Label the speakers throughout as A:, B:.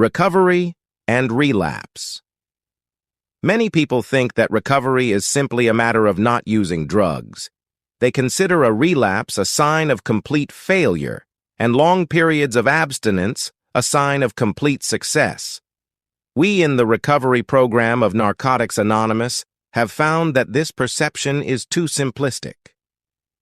A: Recovery and relapse. Many people think that recovery is simply a matter of not using drugs. They consider a relapse a sign of complete failure, and long periods of abstinence a sign of complete success. We in the recovery program of Narcotics Anonymous have found that this perception is too simplistic.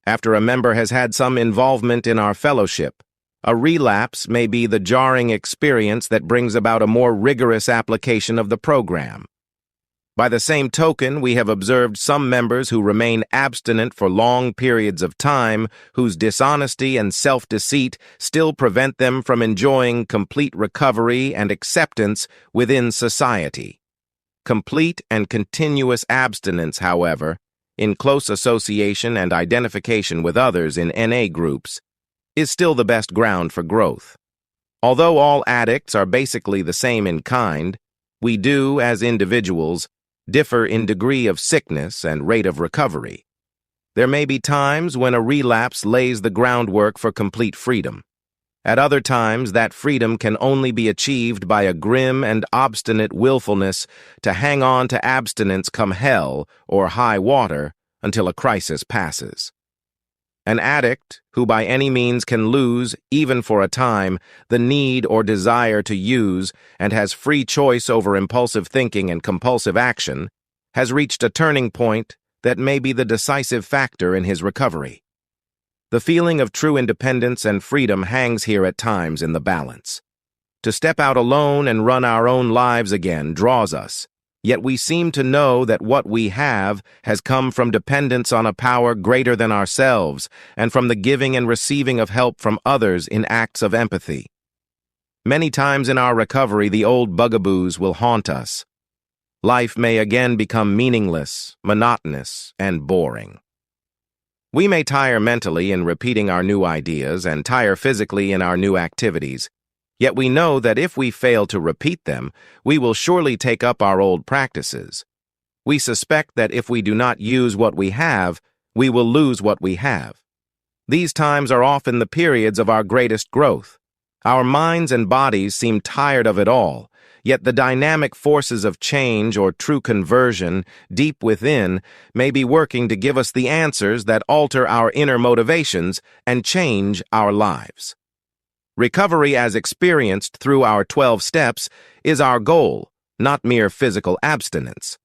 A: After a member has had some involvement in our fellowship, a relapse may be the jarring experience that brings about a more rigorous application of the program. By the same token, we have observed some members who remain abstinent for long periods of time, whose dishonesty and self-deceit still prevent them from enjoying complete recovery and acceptance within society. Complete and continuous abstinence, however, in close association and identification with others in NA groups, is still the best ground for growth. Although all addicts are basically the same in kind, we do, as individuals, differ in degree of sickness and rate of recovery. There may be times when a relapse lays the groundwork for complete freedom. At other times, that freedom can only be achieved by a grim and obstinate willfulness to hang on to abstinence come hell or high water until a crisis passes. An addict who by any means can lose, even for a time, the need or desire to use and has free choice over impulsive thinking and compulsive action, has reached a turning point that may be the decisive factor in his recovery. The feeling of true independence and freedom hangs here at times in the balance. To step out alone and run our own lives again draws us, yet we seem to know that what we have has come from dependence on a power greater than ourselves and from the giving and receiving of help from others in acts of empathy. Many times in our recovery, the old bugaboos will haunt us. Life may again become meaningless, monotonous, and boring. We may tire mentally in repeating our new ideas and tire physically in our new activities. Yet we know that if we fail to repeat them, we will surely take up our old practices. We suspect that if we do not use what we have, we will lose what we have. These times are often the periods of our greatest growth. Our minds and bodies seem tired of it all, yet the dynamic forces of change or true conversion deep within may be working to give us the answers that alter our inner motivations and change our lives. Recovery as experienced through our 12 steps is our goal, not mere physical abstinence.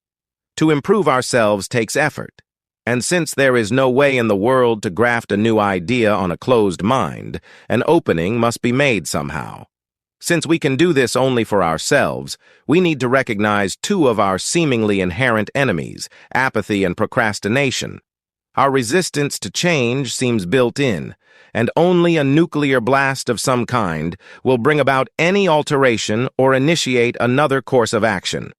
A: To improve ourselves takes effort, and since there is no way in the world to graft a new idea on a closed mind, an opening must be made somehow. Since we can do this only for ourselves, we need to recognize two of our seemingly inherent enemies, apathy and procrastination. Our resistance to change seems built in, and only a nuclear blast of some kind will bring about any alteration or initiate another course of action.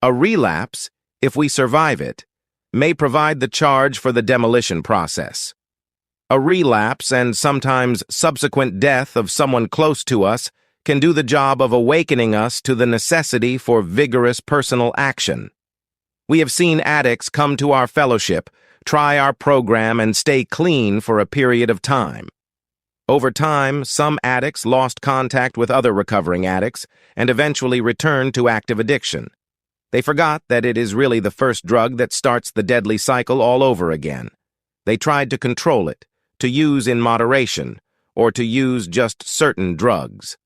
A: A relapse, if we survive it, may provide the charge for the demolition process. A relapse and sometimes subsequent death of someone close to us can do the job of awakening us to the necessity for vigorous personal action. We have seen addicts come to our fellowship, try our program, and stay clean for a period of time. Over time, some addicts lost contact with other recovering addicts and eventually returned to active addiction. They forgot that it is really the first drug that starts the deadly cycle all over again. They tried to control it, to use in moderation, or to use just certain drugs.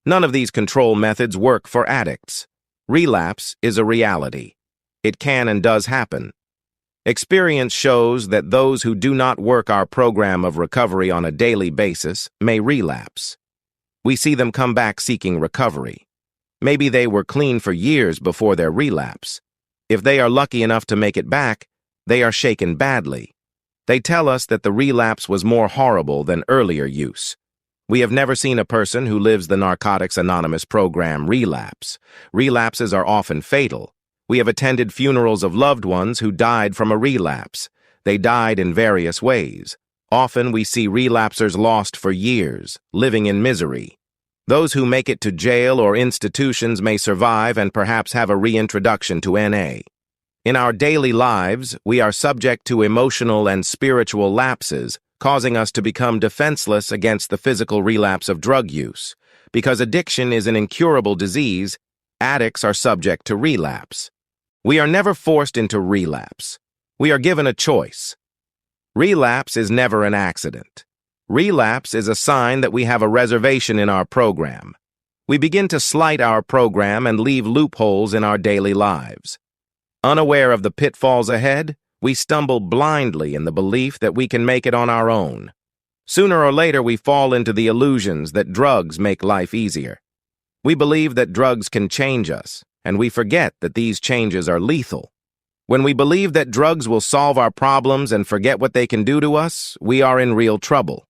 A: None of these control methods work for addicts. Relapse is a reality. It can and does happen. Experience shows that those who do not work our program of recovery on a daily basis may relapse. We see them come back seeking recovery. Maybe they were clean for years before their relapse. If they are lucky enough to make it back, they are shaken badly. They tell us that the relapse was more horrible than earlier use. We have never seen a person who lives the Narcotics Anonymous program relapse. Relapses are often fatal. We have attended funerals of loved ones who died from a relapse. They died in various ways. Often we see relapsers lost for years, living in misery. Those who make it to jail or institutions may survive and perhaps have a reintroduction to NA. In our daily lives, we are subject to emotional and spiritual lapses, causing us to become defenseless against the physical relapse of drug use. Because addiction is an incurable disease, addicts are subject to relapse. We are never forced into relapse. We are given a choice. Relapse is never an accident. Relapse is a sign that we have a reservation in our program. We begin to slight our program and leave loopholes in our daily lives. Unaware of the pitfalls ahead, we stumble blindly in the belief that we can make it on our own. Sooner or later, we fall into the illusions that drugs make life easier. We believe that drugs can change us, and we forget that these changes are lethal. When we believe that drugs will solve our problems and forget what they can do to us, we are in real trouble.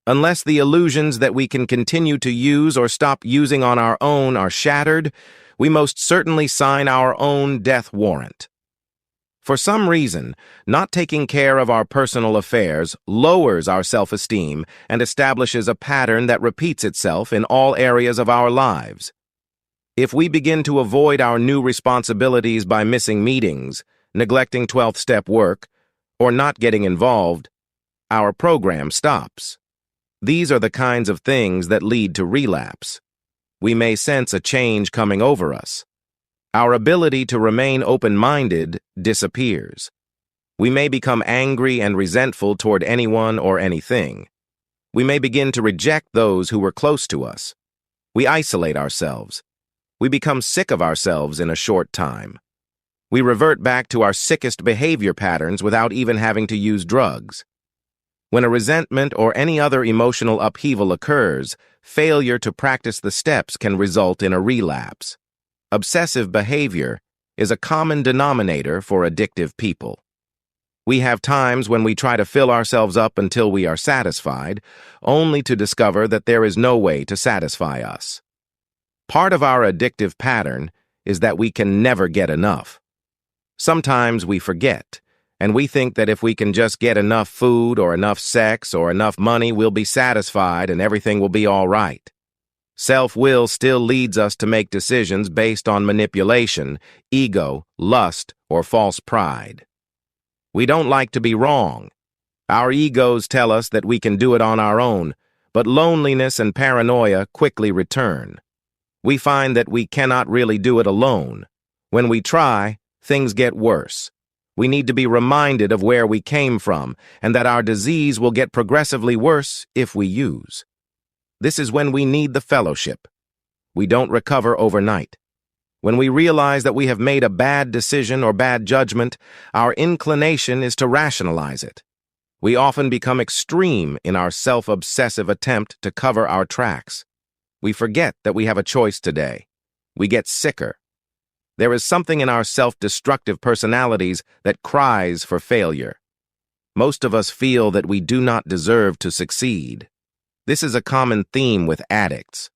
A: Unless the illusions that we can continue to use or stop using on our own are shattered, we most certainly sign our own death warrant. For some reason, not taking care of our personal affairs lowers our self-esteem and establishes a pattern that repeats itself in all areas of our lives. If we begin to avoid our new responsibilities by missing meetings, neglecting 12th step work, or not getting involved, our program stops. These are the kinds of things that lead to relapse. We may sense a change coming over us. Our ability to remain open-minded disappears. We may become angry and resentful toward anyone or anything. We may begin to reject those who were close to us. We isolate ourselves. We become sick of ourselves in a short time. We revert back to our sickest behavior patterns without even having to use drugs. When a resentment or any other emotional upheaval occurs, failure to practice the steps can result in a relapse. Obsessive behavior is a common denominator for addictive people. We have times when we try to fill ourselves up until we are satisfied, only to discover that there is no way to satisfy us. Part of our addictive pattern is that we can never get enough. Sometimes we forget, and we think that if we can just get enough food or enough sex or enough money, we'll be satisfied and everything will be all right. Self-will still leads us to make decisions based on manipulation, ego, lust, or false pride. We don't like to be wrong. Our egos tell us that we can do it on our own, but loneliness and paranoia quickly return. We find that we cannot really do it alone. When we try, things get worse. We need to be reminded of where we came from and that our disease will get progressively worse if we use. This is when we need the fellowship. We don't recover overnight. When we realize that we have made a bad decision or bad judgment, our inclination is to rationalize it. We often become extreme in our self-obsessive attempt to cover our tracks. We forget that we have a choice today. We get sicker. There is something in our self-destructive personalities that cries for failure. Most of us feel that we do not deserve to succeed. This is a common theme with addicts.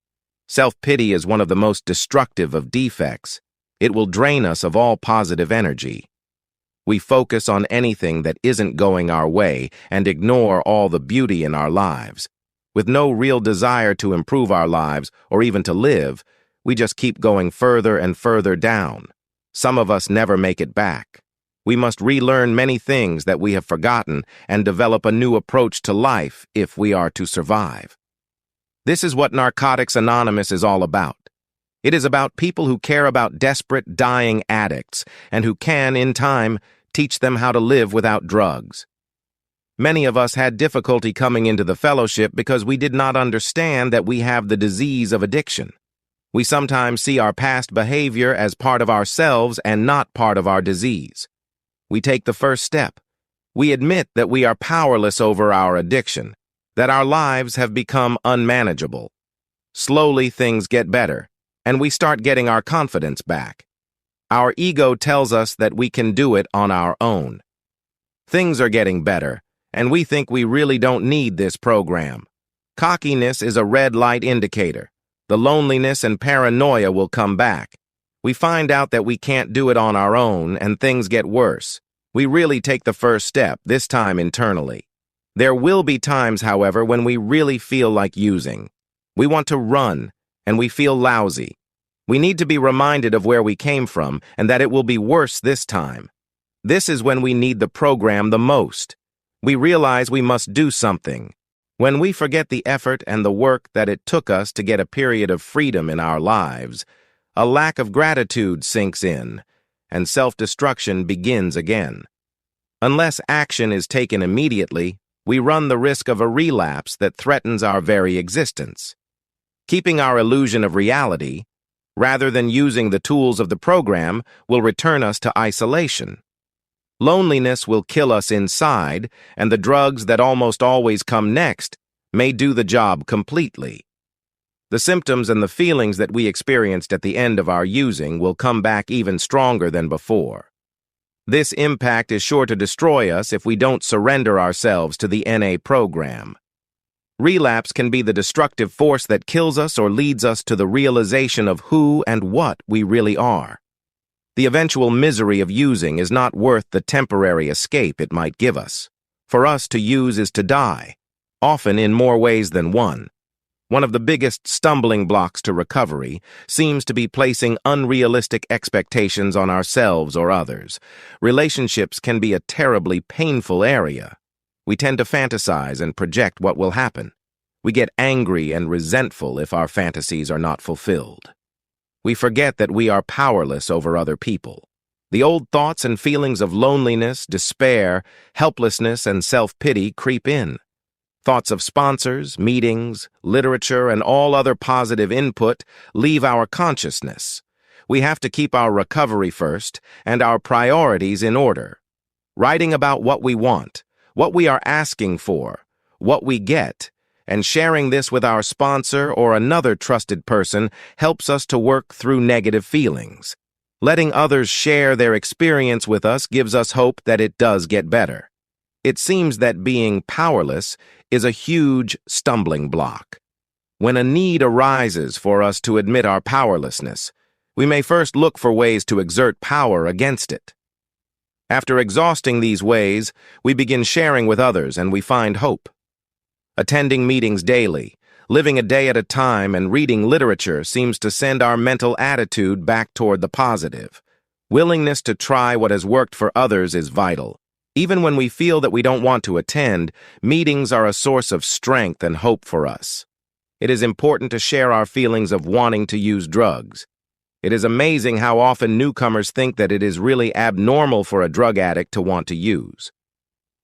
A: Self-pity is one of the most destructive of defects. It will drain us of all positive energy. We focus on anything that isn't going our way and ignore all the beauty in our lives. With no real desire to improve our lives or even to live, we just keep going further and further down. Some of us never make it back. We must relearn many things that we have forgotten and develop a new approach to life if we are to survive. This is what Narcotics Anonymous is all about. It is about people who care about desperate, dying addicts and who can, in time, teach them how to live without drugs. Many of us had difficulty coming into the fellowship because we did not understand that we have the disease of addiction. We sometimes see our past behavior as part of ourselves and not part of our disease. We take the first step. We admit that we are powerless over our addiction, that our lives have become unmanageable. Slowly, things get better, and we start getting our confidence back. Our ego tells us that we can do it on our own. Things are getting better, and we think we really don't need this program. Cockiness is a red light indicator. The loneliness and paranoia will come back. We find out that we can't do it on our own, and things get worse. We really take the first step, this time internally. There will be times, however, when we really feel like using. We want to run, and we feel lousy. We need to be reminded of where we came from and that it will be worse this time. This is when we need the program the most. We realize we must do something. When we forget the effort and the work that it took us to get a period of freedom in our lives, a lack of gratitude sinks in, and self-destruction begins again. Unless action is taken immediately, we run the risk of a relapse that threatens our very existence. Keeping our illusion of reality, rather than using the tools of the program, will return us to isolation. Loneliness will kill us inside, and the drugs that almost always come next may do the job completely. The symptoms and the feelings that we experienced at the end of our using will come back even stronger than before. This impact is sure to destroy us if we don't surrender ourselves to the NA program. Relapse can be the destructive force that kills us or leads us to the realization of who and what we really are. The eventual misery of using is not worth the temporary escape it might give us. For us to use is to die, often in more ways than one. One of the biggest stumbling blocks to recovery seems to be placing unrealistic expectations on ourselves or others. Relationships can be a terribly painful area. We tend to fantasize and project what will happen. We get angry and resentful if our fantasies are not fulfilled. We forget that we are powerless over other people. The old thoughts and feelings of loneliness, despair, helplessness, and self-pity creep in. Thoughts of sponsors, meetings, literature, and all other positive input leave our consciousness. We have to keep our recovery first and our priorities in order. Writing about what we want, what we are asking for, what we get, and sharing this with our sponsor or another trusted person helps us to work through negative feelings. Letting others share their experience with us gives us hope that it does get better. It seems that being powerless is a huge stumbling block. When a need arises for us to admit our powerlessness, we may first look for ways to exert power against it. After exhausting these ways, we begin sharing with others and we find hope. Attending meetings daily, living a day at a time, and reading literature seems to send our mental attitude back toward the positive. Willingness to try what has worked for others is vital. Even when we feel that we don't want to attend, meetings are a source of strength and hope for us. It is important to share our feelings of wanting to use drugs. It is amazing how often newcomers think that it is really abnormal for a drug addict to want to use.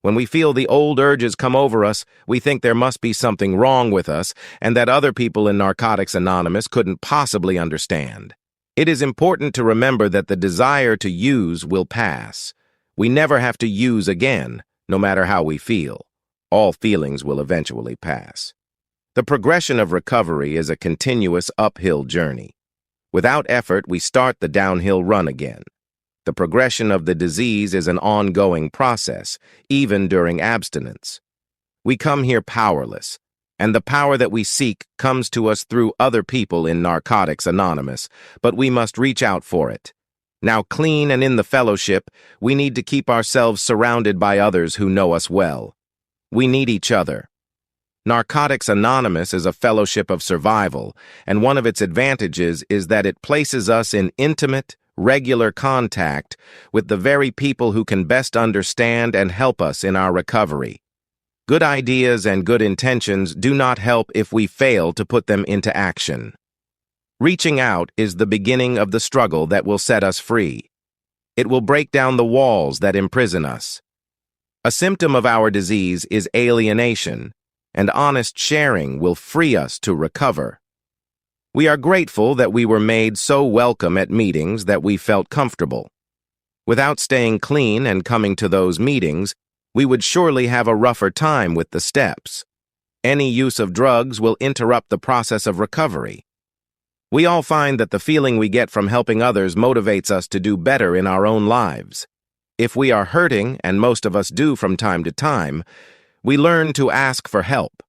A: When we feel the old urges come over us, we think there must be something wrong with us and that other people in Narcotics Anonymous couldn't possibly understand. It is important to remember that the desire to use will pass. We never have to use again, no matter how we feel. All feelings will eventually pass. The progression of recovery is a continuous uphill journey. Without effort, we start the downhill run again. The progression of the disease is an ongoing process, even during abstinence. We come here powerless, and the power that we seek comes to us through other people in Narcotics Anonymous, but we must reach out for it. Now clean and in the fellowship, we need to keep ourselves surrounded by others who know us well. We need each other. Narcotics Anonymous is a fellowship of survival, and one of its advantages is that it places us in intimate, regular contact with the very people who can best understand and help us in our recovery. Good ideas and good intentions do not help if we fail to put them into action. Reaching out is the beginning of the struggle that will set us free. It will break down the walls that imprison us. A symptom of our disease is alienation, and honest sharing will free us to recover. We are grateful that we were made so welcome at meetings that we felt comfortable. Without staying clean and coming to those meetings, we would surely have a rougher time with the steps. Any use of drugs will interrupt the process of recovery. We all find that the feeling we get from helping others motivates us to do better in our own lives. If we are hurting, and most of us do from time to time, we learn to ask for help.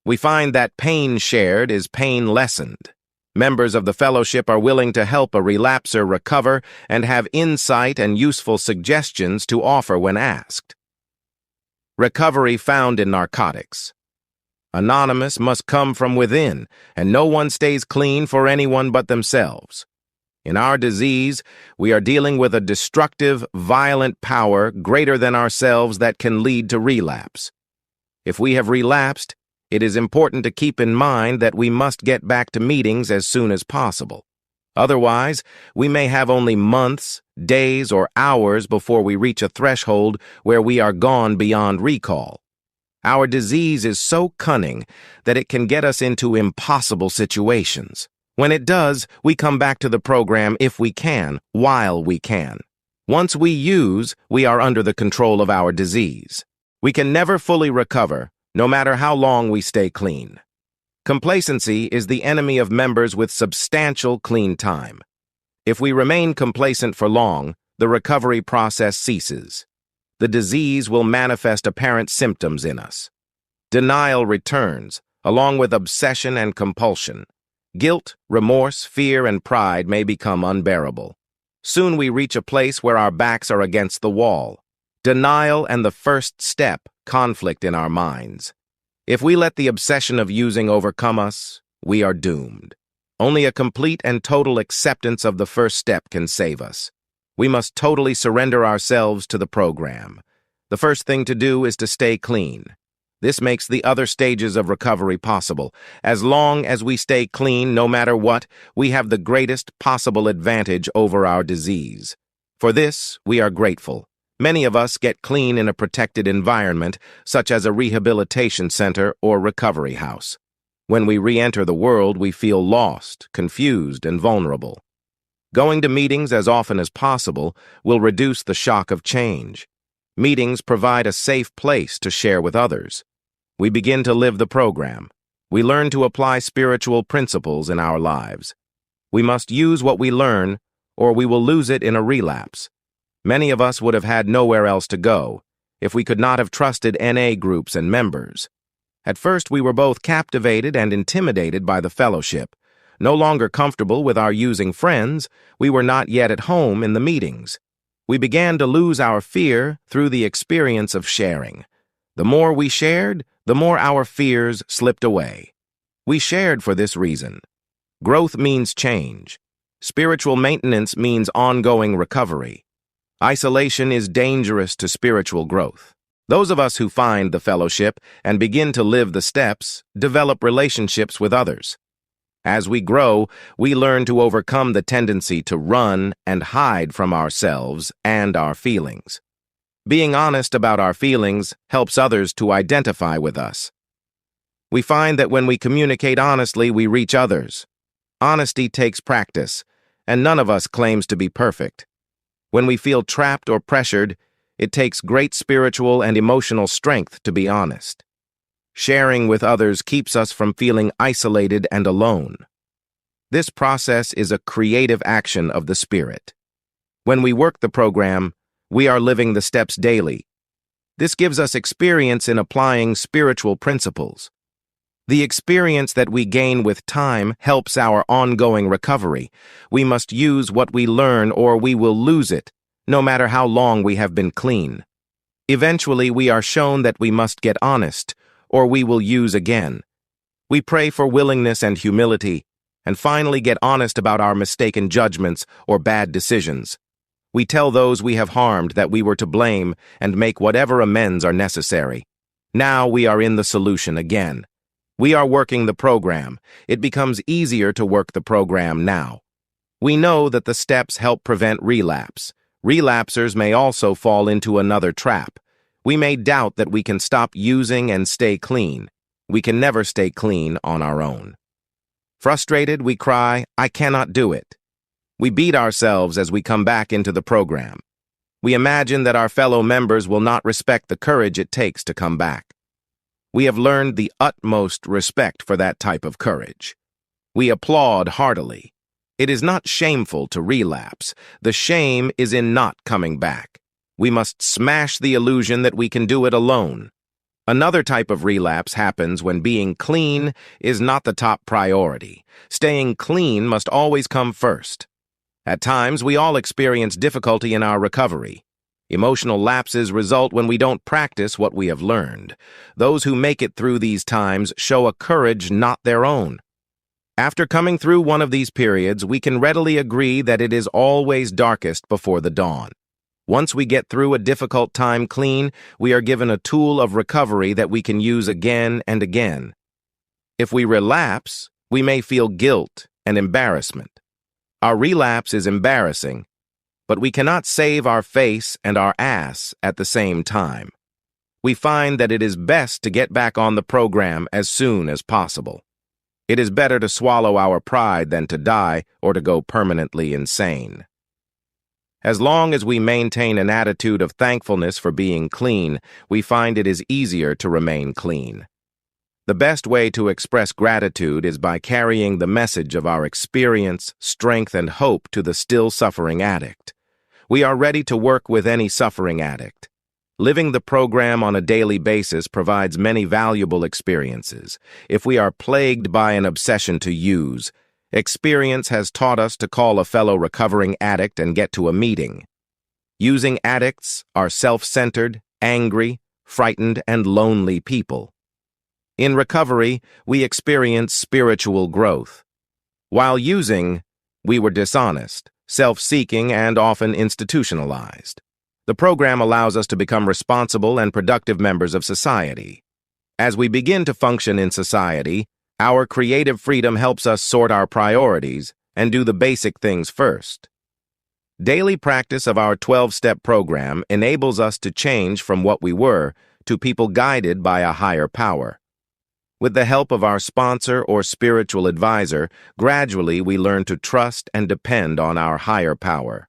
A: We find that pain shared is pain lessened. Members of the fellowship are willing to help a relapser recover and have insight and useful suggestions to offer when asked. Recovery found in narcotics. Anonymous must come from within, and no one stays clean for anyone but themselves. In our disease, we are dealing with a destructive, violent power greater than ourselves that can lead to relapse. If we have relapsed, It is important to keep in mind that we must get back to meetings as soon as possible. Otherwise, we may have only months, days, or hours before we reach a threshold where we are gone beyond recall. Our disease is so cunning that it can get us into impossible situations. When it does, we come back to the program if we can, while we can. Once we use, we are under the control of our disease. We can never fully recover, no matter how long we stay clean. Complacency is the enemy of members with substantial clean time. If we remain complacent for long, the recovery process ceases. The disease will manifest apparent symptoms in us. Denial returns, along with obsession and compulsion. Guilt, remorse, fear, and pride may become unbearable. Soon we reach a place where our backs are against the wall. Denial and the first step conflict in our minds. If we let the obsession of using overcome us, we are doomed. Only a complete and total acceptance of the first step can save us. We must totally surrender ourselves to the program. The first thing to do is to stay clean. This makes the other stages of recovery possible. As long as we stay clean, no matter what, we have the greatest possible advantage over our disease. For this, we are grateful. Many of us get clean in a protected environment, such as a rehabilitation center or recovery house. When we re-enter the world, we feel lost, confused, and vulnerable. Going to meetings as often as possible will reduce the shock of change. Meetings provide a safe place to share with others. We begin to live the program. We learn to apply spiritual principles in our lives. We must use what we learn, or we will lose it in a relapse. Many of us would have had nowhere else to go if we could not have trusted NA groups and members. At first, we were both captivated and intimidated by the fellowship. No longer comfortable with our using friends, we were not yet at home in the meetings. We began to lose our fear through the experience of sharing. The more we shared, the more our fears slipped away. We shared for this reason. Growth means change. Spiritual maintenance means ongoing recovery. Isolation is dangerous to spiritual growth. Those of us who find the fellowship and begin to live the steps develop relationships with others. As we grow, we learn to overcome the tendency to run and hide from ourselves and our feelings. Being honest about our feelings helps others to identify with us. We find that when we communicate honestly, we reach others. Honesty takes practice, and none of us claims to be perfect. When we feel trapped or pressured, it takes great spiritual and emotional strength to be honest. Sharing with others keeps us from feeling isolated and alone. This process is a creative action of the Spirit. When we work the program, we are living the steps daily. This gives us experience in applying spiritual principles. The experience that we gain with time helps our ongoing recovery. We must use what we learn or we will lose it, no matter how long we have been clean. Eventually, we are shown that we must get honest, or we will use again. We pray for willingness and humility, and finally get honest about our mistaken judgments or bad decisions. We tell those we have harmed that we were to blame and make whatever amends are necessary. Now we are in the solution again. We are working the program. It becomes easier to work the program now. We know that the steps help prevent relapse. Relapsers may also fall into another trap. We may doubt that we can stop using and stay clean. We can never stay clean on our own. Frustrated, we cry, "I cannot do it." We beat ourselves as we come back into the program. We imagine that our fellow members will not respect the courage it takes to come back. We have learned the utmost respect for that type of courage. We applaud heartily. It is not shameful to relapse. The shame is in not coming back. We must smash the illusion that we can do it alone. Another type of relapse happens when being clean is not the top priority. Staying clean must always come first. At times, we all experience difficulty in our recovery. Emotional lapses result when we don't practice what we have learned. Those who make it through these times show a courage not their own. After coming through one of these periods, we can readily agree that it is always darkest before the dawn. Once we get through a difficult time clean, we are given a tool of recovery that we can use again and again. If we relapse, we may feel guilt and embarrassment. Our relapse is embarrassing, but we cannot save our face and our ass at the same time. We find that it is best to get back on the program as soon as possible. It is better to swallow our pride than to die or to go permanently insane. As long as we maintain an attitude of thankfulness for being clean, we find it is easier to remain clean. The best way to express gratitude is by carrying the message of our experience, strength, and hope to the still suffering addict. We are ready to work with any suffering addict. Living the program on a daily basis provides many valuable experiences. If we are plagued by an obsession to use, experience has taught us to call a fellow recovering addict and get to a meeting. Using addicts are self-centered, angry, frightened, and lonely people. In recovery, we experience spiritual growth. While using, we were dishonest, self-seeking, and often institutionalized. The program allows us to become responsible and productive members of society. As we begin to function in society, our creative freedom helps us sort our priorities and do the basic things first. Daily practice of our 12-step program enables us to change from what we were to people guided by a higher power. With the help of our sponsor or spiritual advisor, gradually we learn to trust and depend on our higher power.